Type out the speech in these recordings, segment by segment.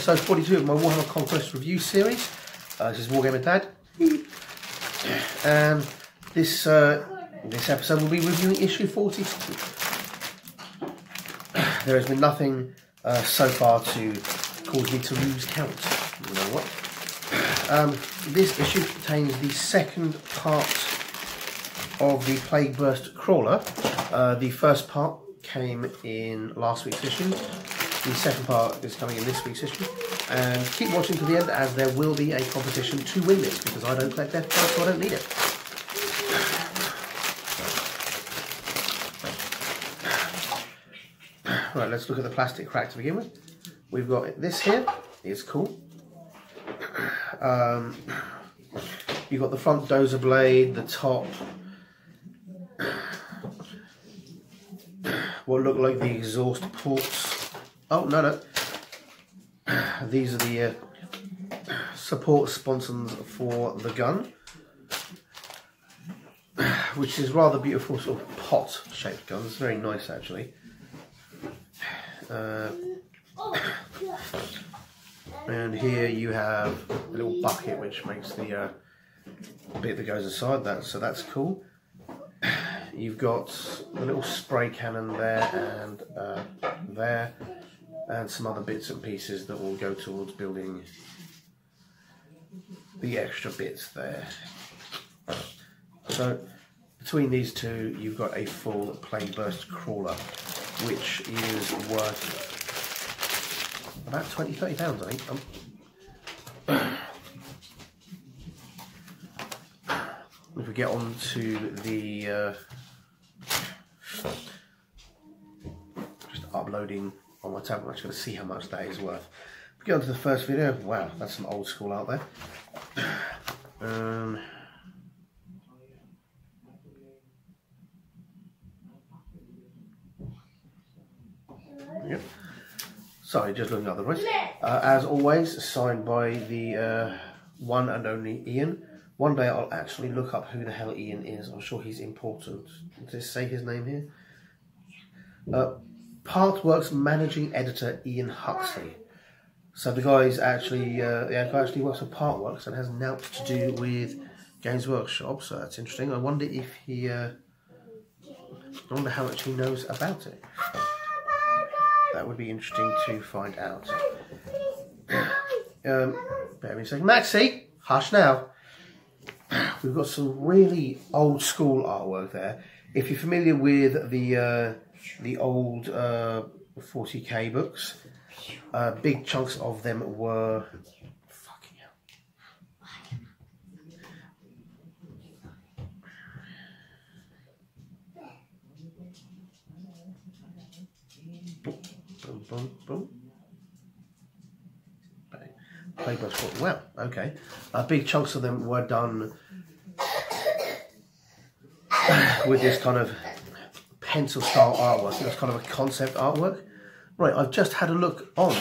episode 42 of my Warhammer Conquest review series. This is Wargamer Dad, and this episode will be reviewing issue 40. There has been nothing so far to cause me to lose count. You know what? This issue contains the second part of the Plague Burst Crawler. The first part came in last week's issue. The second part is coming in this week's issue. And keep watching to the end, as there will be a competition to win this, because I don't collect death cards, so I don't need it. Right, let's look at the plastic crack to begin with. We've got this here. It's cool. You've got the front dozer blade, the top, what look like the exhaust ports. Oh, no. These are the support sponsons for the gun, which is rather beautiful, sort of pot-shaped gun. It's very nice, actually. And here you have a little bucket which makes the bit that goes aside that, so that's cool. You've got a little spray cannon there and there, and some other bits and pieces that will go towards building the extra bits there. So between these two you've got a full Plague Burst Crawler, which is worth about £20–30, I think. If we get on to the just uploading on my tablet, I'm just going to see how much that is worth. If we get on to the first video, wow, that's some old school out there. Yep. Sorry, just looking otherwise. As always, signed by the one and only Ian. One day I'll actually look up who the hell Ian is. I'm sure he's important. Does it say his name here? Partworks managing editor Ian Huxley. So the guy's actually, actually works for Partworks and has now to do with Games Workshops. So that's interesting. I wonder if he, I wonder how much he knows about it. That would be interesting to find out. Bear with me a second. Maxie, hush now. We've got some really old school artwork there. If you're familiar with the old 40k books, big chunks of them were fucking hell. Boom, boom, boom. Plague Burst. Well, okay. Big chunks of them were done with this kind of pencil style artwork. It was kind of a concept artwork. Right, I've just had a look on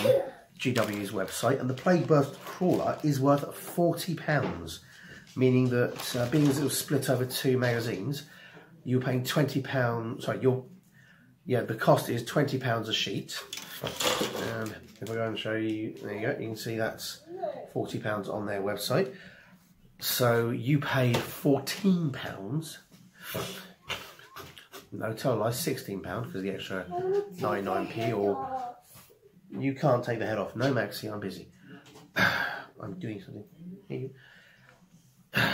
GW's website, and the Plague Burst Crawler is worth £40, meaning that being as it was split over 2 magazines, you're paying £20. Sorry, the cost is £20 a sheet. And if I go and show you, there you go, you can see that's £40 on their website. So you paid £14. No, total lie, £16 because the extra 99p, or you can't take the head off. No, Maxie, I'm busy. I'm doing something.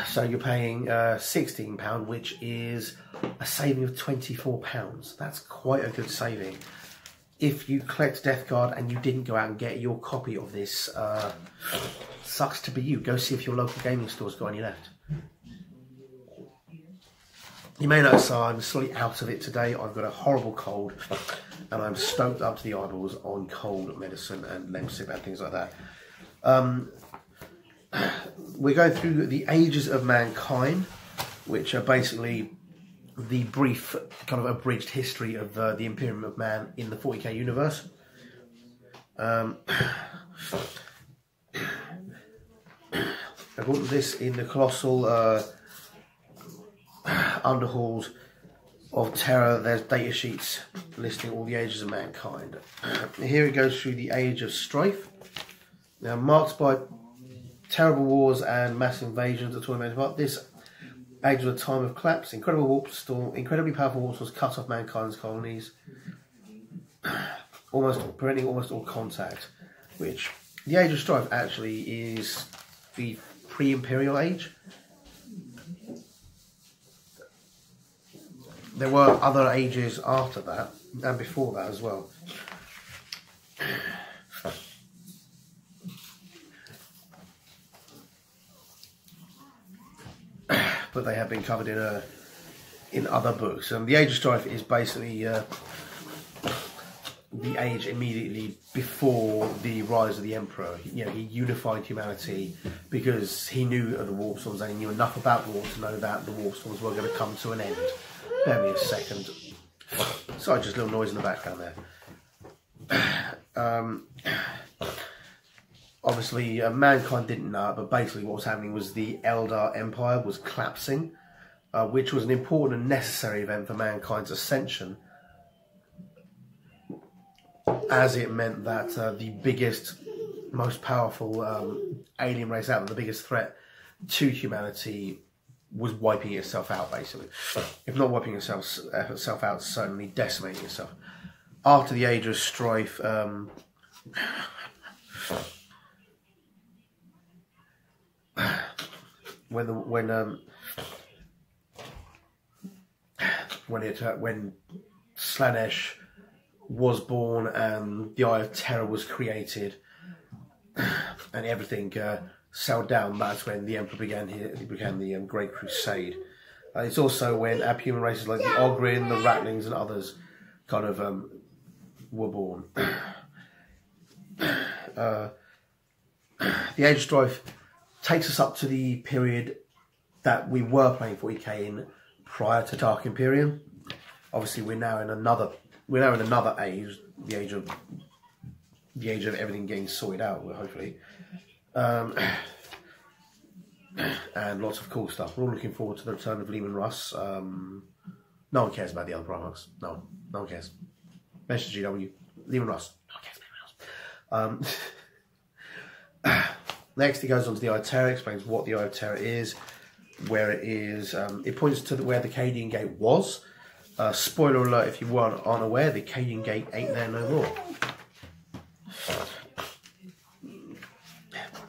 So you're paying £16, which is a saving of £24. That's quite a good saving. If you collect Death Guard and you didn't go out and get your copy of this, sucks to be you. Go see if your local gaming store's got any left. You may notice I'm slightly out of it today. I've got a horrible cold and I'm stoked up to the eyeballs on cold medicine and Lemsip and things like that. We're going through the Ages of Mankind, which are basically the brief, kind of abridged history of the Imperium of Man in the 40k universe. I bought this in the Colossal Underhalls of Terror. There's data sheets listing all the ages of mankind. Here it goes through the Age of Strife, Now, marked by terrible wars and mass invasions that tormented apart, this age was a time of collapse. Incredibly powerful warp storms cut off mankind's colonies, preventing almost all contact. Which the Age of Strife actually is the pre-imperial age. There were other ages after that and before that as well. But they have been covered in other books. The Age of Strife is basically the age immediately before the rise of the Emperor. You know, he unified humanity because he knew of the warp storms and he knew enough about the war to know that the warp storms were going to come to an end. Bear me a second. Sorry, just a little noise in the background there. Obviously, mankind didn't know it, but basically what was happening was the Eldar Empire was collapsing, which was an important and necessary event for mankind's ascension, as it meant that the biggest, most powerful alien race out there, the biggest threat to humanity, was wiping itself out, basically. If not wiping itself out, certainly decimating itself. After the Age of Strife, when Slaanesh was born and the Eye of Terror was created and everything settled down, that's when the Emperor began the Great Crusade. It's also when abhuman races like the Ogryn, the Ratlings and others kind of were born. The Age of Strife takes us up to the period that we were playing 40k in prior to Dark Imperium. Obviously, we're now in another age, the age of everything getting sorted out. Hopefully, and lots of cool stuff. We're all looking forward to the return of Leman Russ. No one cares about the other products. No one cares. Mention GW, Leman Russ. No one cares about Russ. Next, he goes on to the Eye of Terror, explains what the Eye of Terror is, where it is. It points to where the Cadian Gate was. Spoiler alert, if you aren't aware, the Cadian Gate ain't there no more.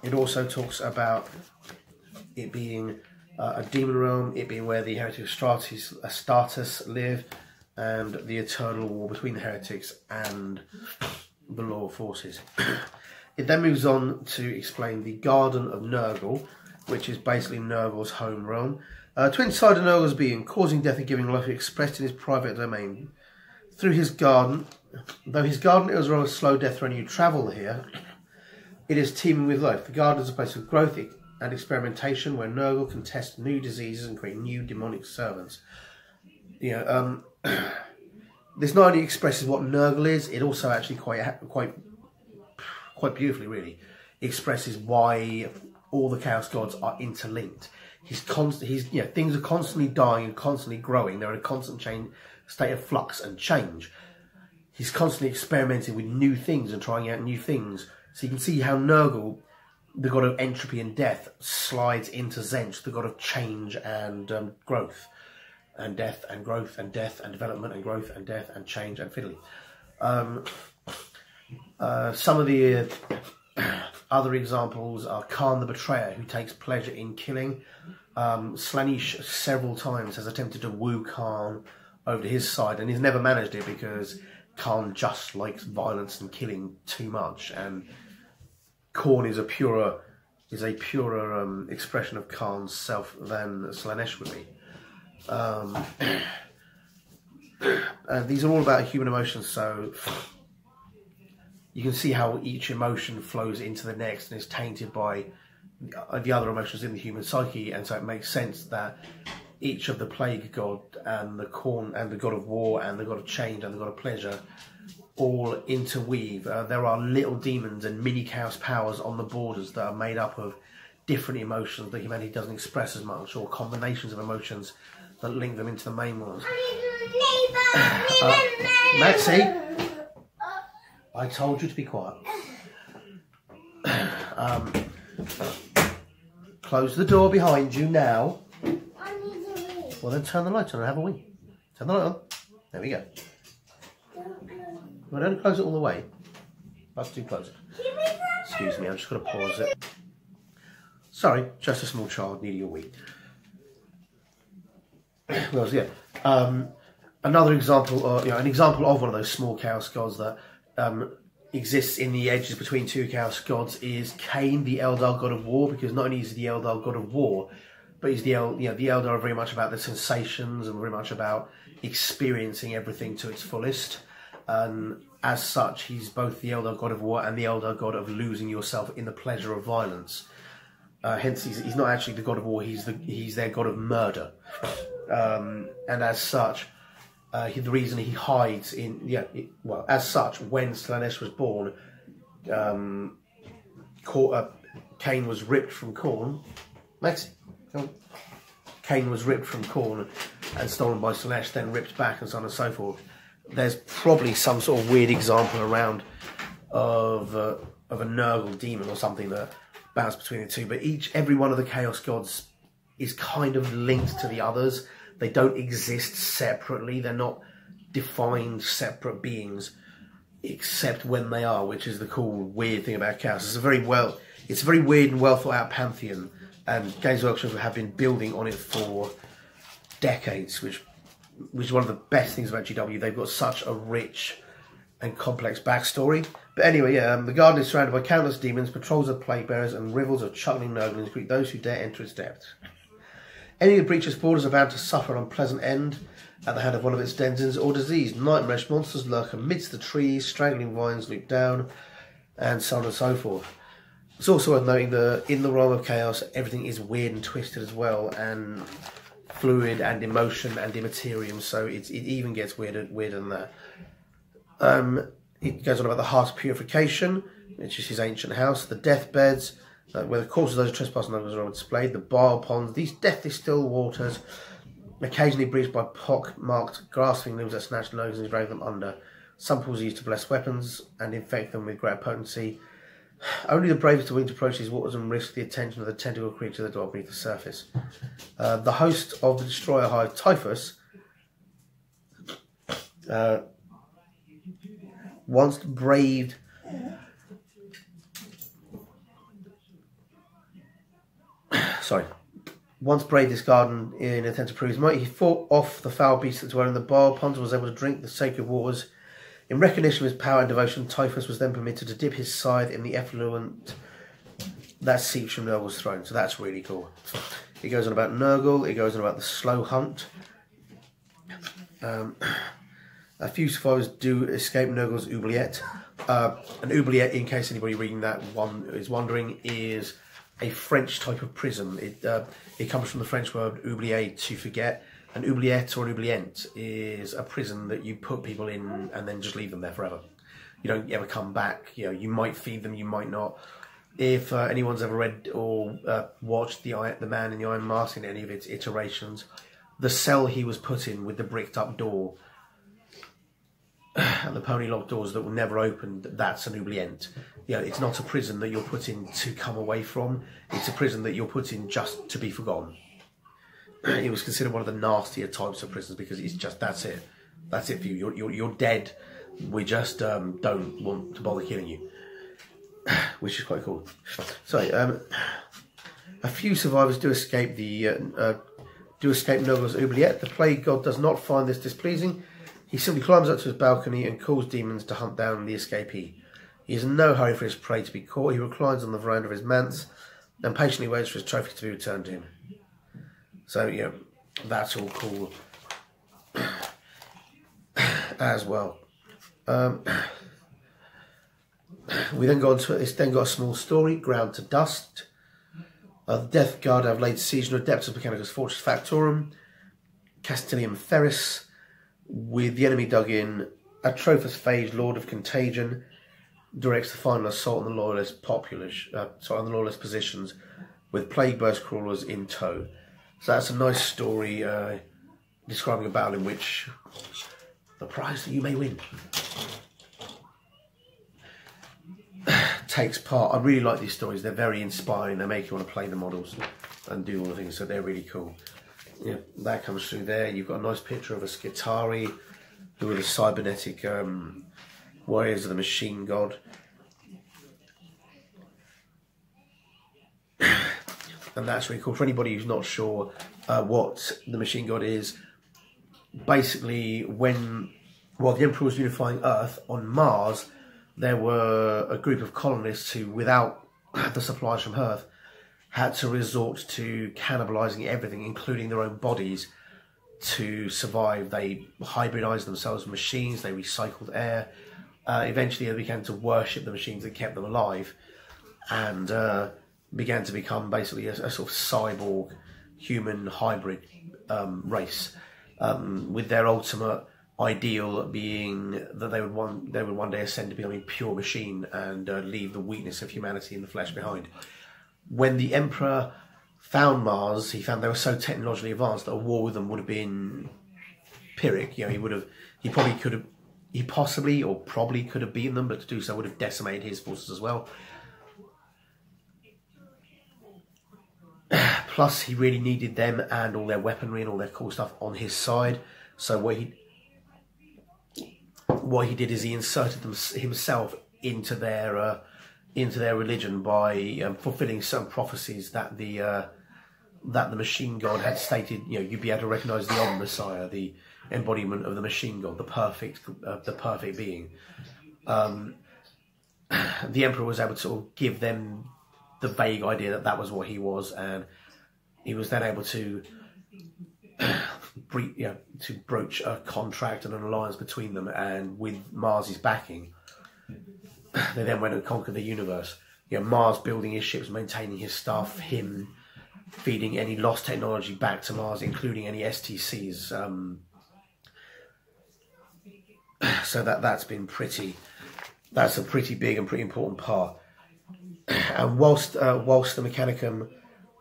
It also talks about it being a demon realm, it being where the heretics Astartes live, and the eternal war between the heretics and the loyal forces. It then moves on to explain the Garden of Nurgle, which is basically Nurgle's home realm. Twin-sided Nurgle's being, causing death and giving life, expressed in his private domain. Through his garden, though his garden is rather slow death when you travel here, it is teeming with life. The garden is a place of growth and experimentation where Nurgle can test new diseases and create new demonic servants. You know, this not only expresses what Nurgle is, it also actually quite beautifully, really, expresses why all the Chaos Gods are interlinked. Things are constantly dying and constantly growing. They're in a constant state of flux and change. He's constantly experimenting with new things and trying out new things. So you can see how Nurgle, the god of entropy and death, slides into Tzeentch, the god of change and growth, and death and growth and death and development and growth and death and change and fiddly. Some of the other examples are Khan the Betrayer, who takes pleasure in killing. Slaanesh several times has attempted to woo Khan over to his side, and he's never managed it because Khan just likes violence and killing too much, and Khorne is a purer expression of Khan's self than Slaanesh would be. And these are all about human emotions, so you can see how each emotion flows into the next and is tainted by the other emotions in the human psyche, and so it makes sense that each of the Plague God and the Khorne and the God of War and the God of Change and the God of Pleasure all interweave. There are little demons and mini chaos powers on the borders that are made up of different emotions that humanity doesn't express as much, or combinations of emotions that link them into the main ones. Maxie, I told you to be quiet. Close the door behind you now. I need a wee. Well, then turn the light on and have a wee. Turn the light on. There we go. Well, don't close it all the way. That's too close. Excuse me, I'm just going to pause it. Sorry, just a small child needing a wee. Well, yeah. Another example, an example of one of those small chaos gods that exists in the edges between two chaos gods is Cain, the Eldar god of war. Because not only is he the Eldar god of war, but he's the Eldar are very much about the sensations and very much about experiencing everything to its fullest. And as such, he's both the Eldar god of war and the Eldar god of losing yourself in the pleasure of violence. Hence, he's not actually the god of war; he's their god of murder. And as such, the reason he hides in as such, when Slaanesh was born, Cain was ripped from Khorne. Maxie, come on. Cain was ripped from Khorne and stolen by Slaanesh, then ripped back, and so on and so forth. There's probably some sort of weird example around of a Nurgle demon or something that bounced between the two. But every one of the Chaos Gods is kind of linked to the others. They don't exist separately. They're not defined separate beings, except when they are, which is the cool, weird thing about Chaos. It's a very weird and well thought out pantheon, and Games Workshops have been building on it for decades, which is one of the best things about GW. They've got such a rich and complex backstory. But anyway, the garden is surrounded by countless demons, patrols of plague bearers, and rivers of chuckling Nurglings greet those who dare enter its depths. Any who breach its borders are bound to suffer an unpleasant end at the hand of one of its denizens or disease. Nightmarish monsters lurk amidst the trees, strangling vines loop down, and so on and so forth. It's also worth noting that in the realm of chaos, everything is weird and twisted as well, and fluid and emotion and immaterium, so it even gets weirder than that. It goes on about the Heart of Purification, which is his ancient house, the deathbeds, where the corpses of those trespassing Nurglings are displayed, the bile ponds, these deathly still waters, occasionally breached by pock-marked grasping limbs that snatch Nurglings and drag them under. Some pools are used to bless weapons and infect them with great potency. Only the bravest are willing to approach these waters and risk the attention of the tentacle creatures that dwell beneath the surface. The host of the destroyer hive, Typhus, once braved this garden in an attempt to prove his might. He fought off the foul beasts that dwell in the bile ponds and was able to drink the sacred waters. In recognition of his power and devotion, Typhus was then permitted to dip his scythe in the effluent that seeps from Nurgle's throne. So that's really cool. It goes on about Nurgle. It goes on about the slow hunt. A few survivors do escape Nurgle's oubliette. An oubliette, in case anybody reading that one is wondering, is a French type of prison. It comes from the French word oublier, to forget. An oubliette or an oubliette is a prison that you put people in and then just leave them there forever. You don't ever come back. You know, you might feed them, you might not. If anyone's ever read or watched the Man in the Iron Mask in any of its iterations, the cell he was put in with the bricked up door and the pony lock doors that will never open, that's an oubliette. You know, it's not a prison that you're put in to come away from. It's a prison that you're put in just to be forgotten. It was considered one of the nastier types of prisons because it's just, that's it for you. You're dead. We just don't want to bother killing you, which is quite cool. So a few survivors do escape Nurgle's oubliette. The plague god does not find this displeasing. He simply climbs up to his balcony and calls demons to hunt down the escapee. He is in no hurry for his prey to be caught. He reclines on the veranda of his manse and patiently waits for his trophy to be returned to him. So, yeah, that's all cool as well. We then go on to, it's then got a small story, Ground to Dust. The Death Guard have laid siege to Adeptus Mechanicus Fortress Factorum, Castilium Ferris, with the enemy dug in. Atrophus Phage, Lord of Contagion, directs the final assault on the loyalist positions, with Plague Burst Crawlers in tow. So that's a nice story describing a battle in which the prize that you may win. takes part. I really like these stories. They're very inspiring. They make you want to play the models and do all the things. So they're really cool. Yeah, that comes through there. You've got a nice picture of a Skitarii, who are the cybernetic warriors of the machine god. And that's really cool. For anybody who's not sure what the machine god is, basically while the Emperor was unifying Earth, on Mars there were a group of colonists who, without the supplies from Earth, had to resort to cannibalizing everything, including their own bodies, to survive. They hybridized themselves with machines, they recycled air. Eventually they began to worship the machines that kept them alive, and began to become basically a sort of cyborg human hybrid race, with their ultimate ideal being that they would one day ascend to becoming pure machine and leave the weakness of humanity in the flesh behind. When the Emperor found Mars, he found they were so technologically advanced that a war with them would have been Pyrrhic. You know, he possibly or probably could have beaten them, but to do so would have decimated his forces as well. Plus, he really needed them and all their weaponry and all their cool stuff on his side. So what he did is he inserted himself into their religion by fulfilling some prophecies that the machine god had stated. You know, you'd be able to recognise the Om Messiah, the embodiment of the machine god, the perfect being. The Emperor was able to sort of give them the vague idea that that was what he was, and he was then able to broach a contract and an alliance between them, and with Mars's backing, they then went and conquered the universe. You know, Mars building his ships, maintaining his stuff, him feeding any lost technology back to Mars, including any STCs. So that's a pretty big and pretty important part. And whilst the Mechanicum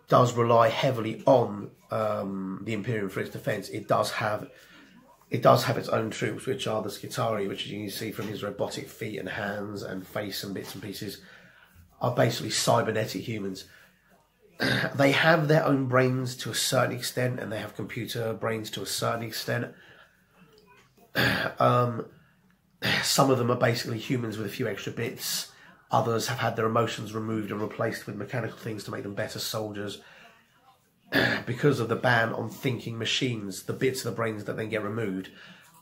does rely heavily on the Imperium for its defence, it does have its own troops, which are the Skitarii, which, as you can see from his robotic feet and hands and face and bits and pieces, are basically cybernetic humans. They have their own brains to a certain extent, and they have computer brains to a certain extent. Some of them are basically humans with a few extra bits. Others have had their emotions removed and replaced with mechanical things to make them better soldiers. Because of the ban on thinking machines, the bits of the brains that then get removed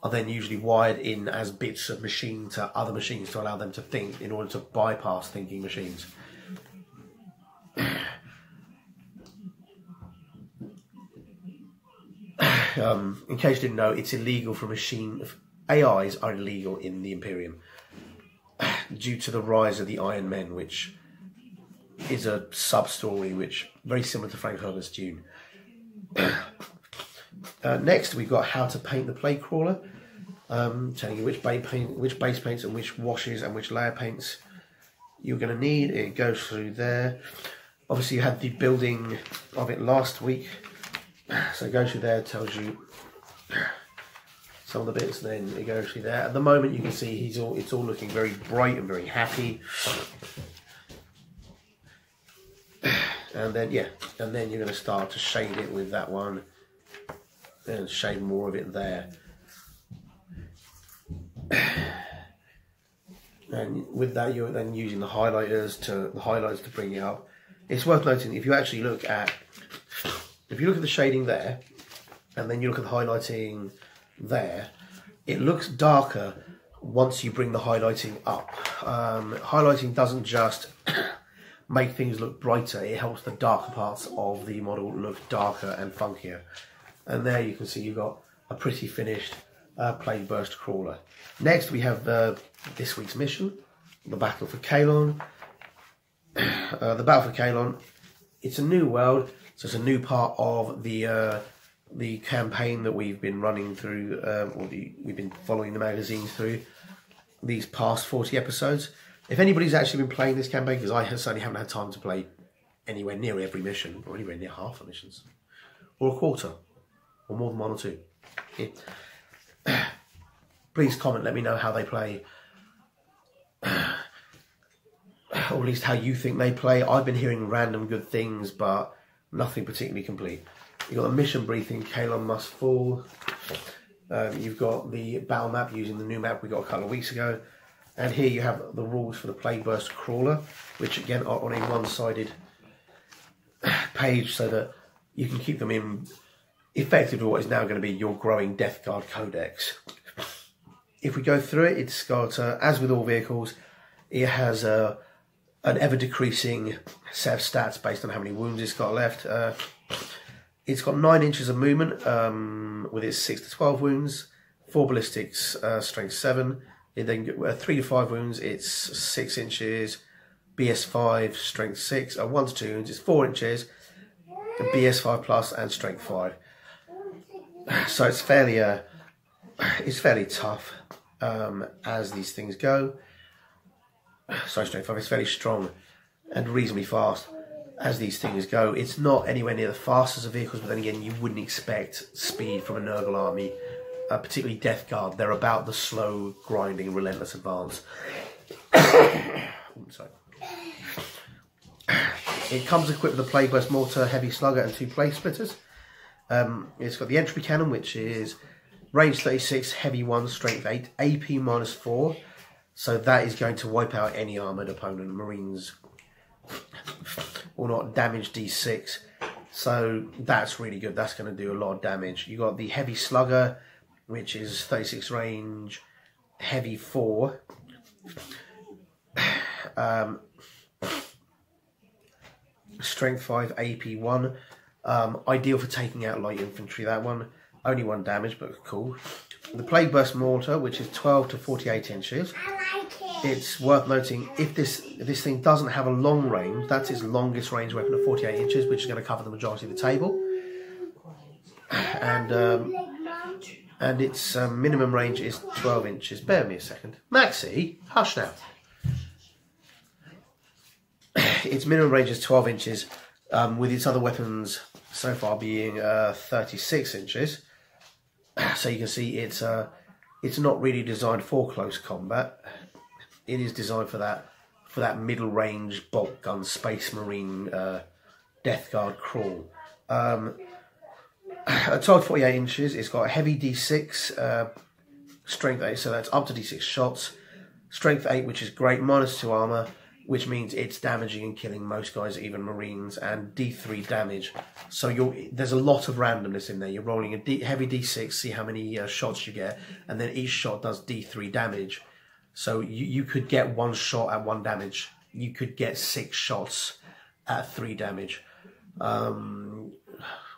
are then usually wired in as bits of machine to other machines to allow them to think, in order to bypass thinking machines. In case you didn't know, it's illegal for AIs are illegal in the Imperium due to the rise of the Iron Men, which is a sub-story which very similar to Frank Herbert's Dune. Next, we've got how to paint the plate crawler, telling you which base paints and which washes and which layer paints you're going to need. It goes through there. Obviously, you had the building of it last week, so it goes through there, tells you some of the bits. Then it goes through there. At the moment, you can see it's all looking very bright and very happy. And then you're going to start to shade it with that one, and shade more of it there. And with that, you're then using the highlighters to bring it up. It's worth noting, if you actually look at the shading there, and then you look at the highlighting there, it looks darker once you bring the highlighting up. Highlighting doesn't just make things look brighter, it helps the darker parts of the model look darker and funkier. And there you can see you've got a pretty finished Plague Burst crawler. Next we have this week's mission, the Battle for Kalon. The Battle for Kalon, it's a new world, so it's a new part of the campaign that we've been running through, we've been following the magazine through these past 40 episodes. If anybody's actually been playing this campaign, because I certainly haven't had time to play anywhere near every mission, or anywhere near half the missions, or a quarter, or more than one or two. Yeah. Please comment, let me know how they play. or at least how you think they play. I've been hearing random good things, but nothing particularly complete. You've got the mission briefing, Kalon Must Fall. You've got the battle map using the new map we got a couple of weeks ago. And here you have the rules for the Plague Burst Crawler, which again are on a one-sided page so that you can keep them in effectively what is now going to be your growing Death Guard Codex. If we go through it, it's got, as with all vehicles, it has an ever-decreasing set of stats based on how many wounds it's got left. It's got 9 inches of movement with its 6 to 12 wounds, 4 ballistics, strength 7. It then 3 to 5 wounds, it's 6 inches, BS5, strength 6, 1 to 2 wounds, it's 4 inches, BS5 plus and strength 5. So it's fairly tough as these things go. So strength 5 is fairly strong and reasonably fast as these things go. It's not anywhere near the fastest of vehicles, but then again, you wouldn't expect speed from a Nurgle army, particularly Death Guard. They're about the slow, grinding, relentless advance. Sorry. It comes equipped with a Plague Burst Mortar, Heavy Slugger and 2 Plague Splitters. It's got the Entropy Cannon, which is range 36, heavy 1, strength 8, AP -4. So that is going to wipe out any armoured opponent. Marines will not, damage D6. So that's really good. That's going to do a lot of damage. You got the Heavy Slugger, which is 36 range, heavy 4. Strength 5, AP 1. Ideal for taking out light infantry, that one. Only 1 damage, but cool. The Plague Burst Mortar, which is 12 to 48 inches. It's worth noting, if this thing doesn't have a long range, that's its longest range weapon of 48 inches, which is going to cover the majority of the table. And its minimum range is 12 inches. Bear me a second. Maxie, hush now. Its minimum range is 12 inches, with its other weapons so far being 36 inches. So you can see it's not really designed for close combat. It is designed for that middle range bolt gun Space Marine Death Guard crawl. At 12 to 48 inches, it's got a heavy D6, strength 8, so that's up to D6 shots. Strength 8, which is great, -2 armor, which means it's damaging and killing most guys, even Marines, and D3 damage. So there's a lot of randomness in there. You're rolling a heavy D6, see how many shots you get, and then each shot does D3 damage. So you could get 1 shot at 1 damage. You could get 6 shots at 3 damage.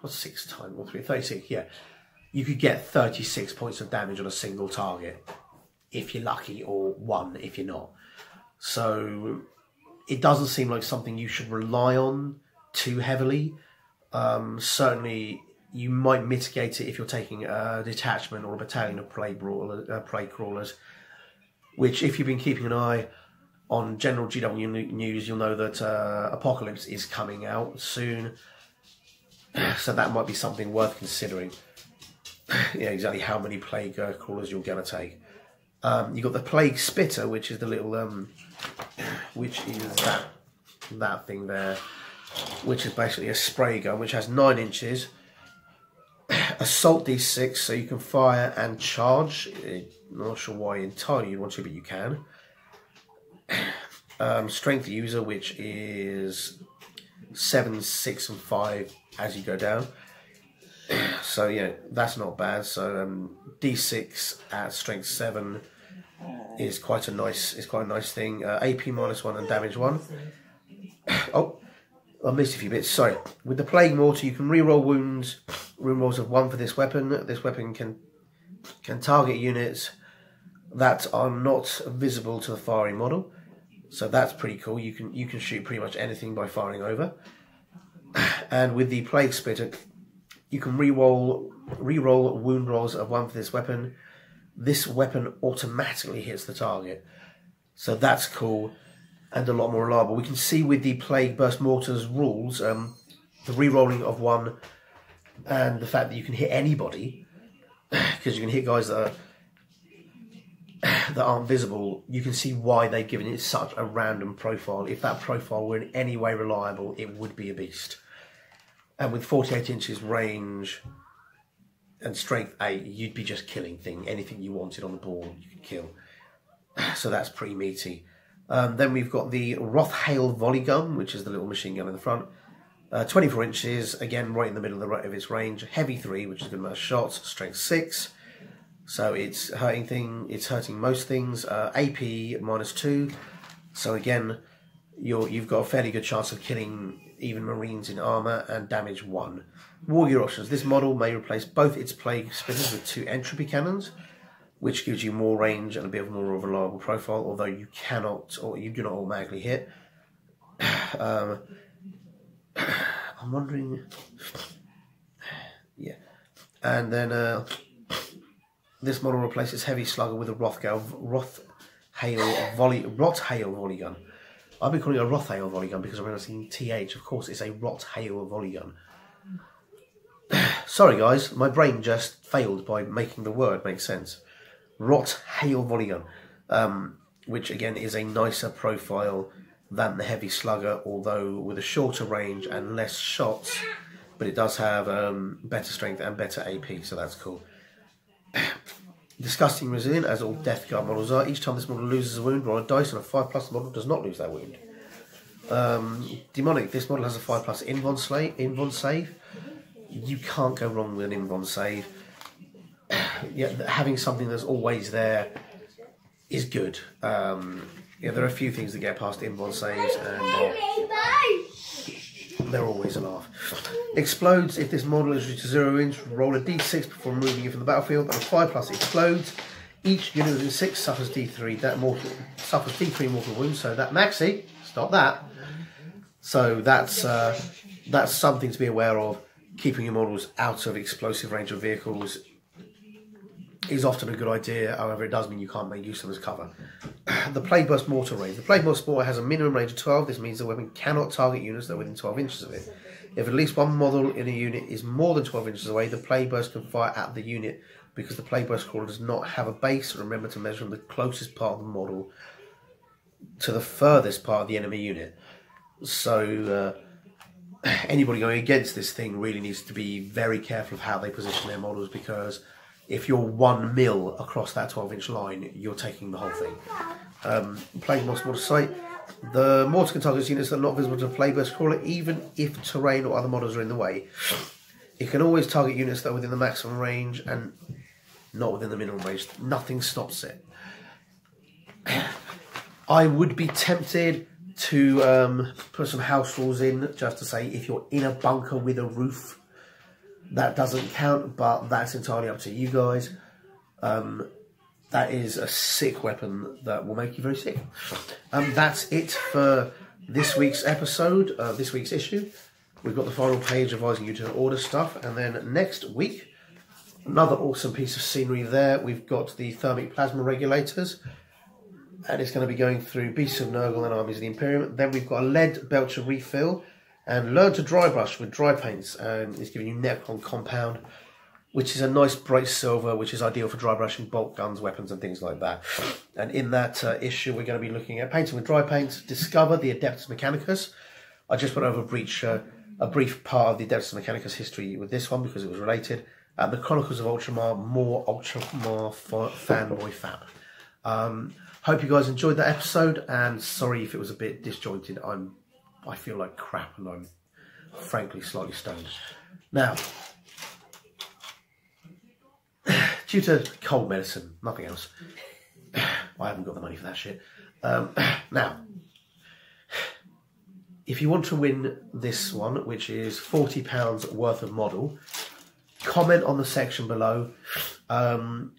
What's 6 times 1, 3? 36, yeah. You could get 36 points of damage on a single target, if you're lucky, or 1 if you're not. So it doesn't seem like something you should rely on too heavily. Certainly, you might mitigate it if you're taking a detachment or a battalion of plague crawlers, which, if you've been keeping an eye on general GW news, you'll know that Apocalypse is coming out soon. So that might be something worth considering. Yeah, exactly how many plague crawlers you're going to take. You've got the Plague Spitter, which is the little, which is that thing there, which is basically a spray gun, which has 9 inches. Assault D6, so you can fire and charge. I'm not sure why entirely you want to, but you can. Strength user, which is 7, 6 and 5 as you go down. So yeah, that's not bad. So D6 at strength 7 is quite a nice thing. AP -1 and damage 1. Oh, I missed a few bits. Sorry. With the Plague Mortar, you can reroll wounds. Wound rolls of 1 for this weapon. This weapon can target units that are not visible to the firing model. So that's pretty cool. You can shoot pretty much anything by firing over. And with the Plague Spitter, you can reroll wound rolls of 1 for this weapon. This weapon automatically hits the target. So that's cool and a lot more reliable. We can see with the Plague Burst Mortar's rules, the rerolling of 1 and the fact that you can hit anybody, because you can hit guys that that aren't visible, you can see why they've given it such a random profile. If that profile were in any way reliable, it would be a beast. And with 48 inches range and strength 8, you'd be just killing anything you wanted on the board, you could kill. So that's pretty meaty. Then we've got the Rothhail volley gun, which is the little machine gun in the front. 24 inches, again right in the middle of its range. Heavy 3, which is a good amount of shots. Strength 6. So it's hurting most things. AP -2. So again, you've got a fairly good chance of killing even Marines in armour, and damage 1. Wargear options. This model may replace both its plague spinners with 2 entropy cannons, which gives you more range and a bit of more of a reliable profile, although you cannot, or you do not automatically hit. I'm wondering, yeah. And then this model replaces Heavy Slugger with a Rothhail volley gun. I've been calling it a Rothhail volley gun because I'm pronouncing TH. Of course, it's a Rothhail volley gun. Sorry, guys, my brain just failed by making the word make sense. Rothhail volley gun, which again is a nicer profile than the Heavy Slugger, although with a shorter range and less shots, but it does have better strength and better AP, so that's cool. Disgusting resilient, as all Death Guard models are. Each time this model loses a wound, roll a dice, and a 5+ model does not lose that wound. Demonic, this model has a 5+ invon save. You can't go wrong with an invon save. Yeah, having something that's always there is good. Yeah, there are a few things that get past invon saves, and they're always a laugh. Explodes, if this model is reached to 0 inch, roll a d6 before removing it from the battlefield, and a 5+ explodes. Each unit within 6 suffers d3. That mortal suffers d3 mortal wounds. So that Maxi, stop that. So that's something to be aware of. Keeping your models out of explosive range of vehicles is often a good idea. However, it does mean you can't make use of them as cover. The Plague Burst Mortar range. The Plague Burst Mortar has a minimum range of 12. This means the weapon cannot target units that are within 12 inches of it. If at least one model in a unit is more than 12 inches away, the Plague Burst can fire at the unit because the Plague Burst Crawler does not have a base. Remember to measure from the closest part of the model to the furthest part of the enemy unit. So anybody going against this thing really needs to be very careful of how they position their models, because if you're 1 mil across that 12-inch line, you're taking the whole thing. Plague Burst Mortar Sight. The mortar can target units that are not visible to the Plague Burst Crawler, even if terrain or other models are in the way. It can always target units that are within the maximum range and not within the minimum range. Nothing stops it. I would be tempted to put some house rules in, just to say if you're in a bunker with a roof, that doesn't count, but that's entirely up to you guys. That is a sick weapon that will make you very sick. That's it for this week's episode, this week's issue. We've got the final page advising you to order stuff, and then next week, another awesome piece of scenery there. We've got the thermic plasma regulators, and it's going to be going through Beasts of Nurgle and Armies of the Imperium. Then we've got a lead belcher refill, and learn to dry brush with dry paints, and it's giving you Necron compound, which is a nice bright silver, which is ideal for dry brushing bolt guns, weapons and things like that. And in that issue, we're going to be looking at painting with dry paints, discover the Adeptus Mechanicus. I just went over a brief part of the Adeptus Mechanicus history with this one because it was related. The Chronicles of Ultramar, more Ultramar fanboy fab. Hope you guys enjoyed that episode, and sorry if it was a bit disjointed. I feel like crap, and I'm frankly slightly stoned. Now, due to cold medicine, nothing else. I haven't got the money for that shit. Now, if you want to win this one, which is £40 worth of model, comment on the section below, and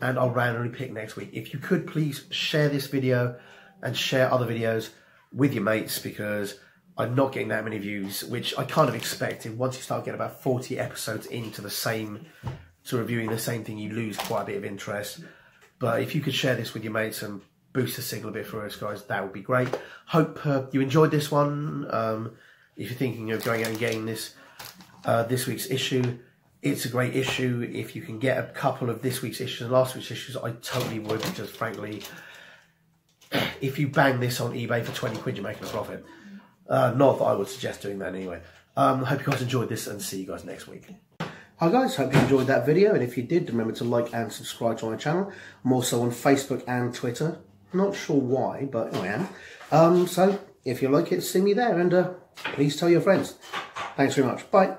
I'll randomly pick next week. If you could please share this video and share other videos with your mates, because I'm not getting that many views, which I kind of expected. Once you start getting about 40 episodes into reviewing the same thing, you lose quite a bit of interest. But if you could share this with your mates and boost the signal a bit for us guys, that would be great. Hope you enjoyed this one. If you're thinking of going out and getting this week's issue, it's a great issue. If you can get a couple of this week's issues and last week's issues, I totally would, because frankly, if you bang this on eBay for 20 quid, you're making a profit. Not that I would suggest doing that anyway. Hope you guys enjoyed this, and see you guys next week. Hi guys, hope you enjoyed that video, and if you did, remember to like and subscribe to my channel. I'm also on Facebook and Twitter. Not sure why, but I am. So if you like it, see me there, and please tell your friends. Thanks very much. Bye.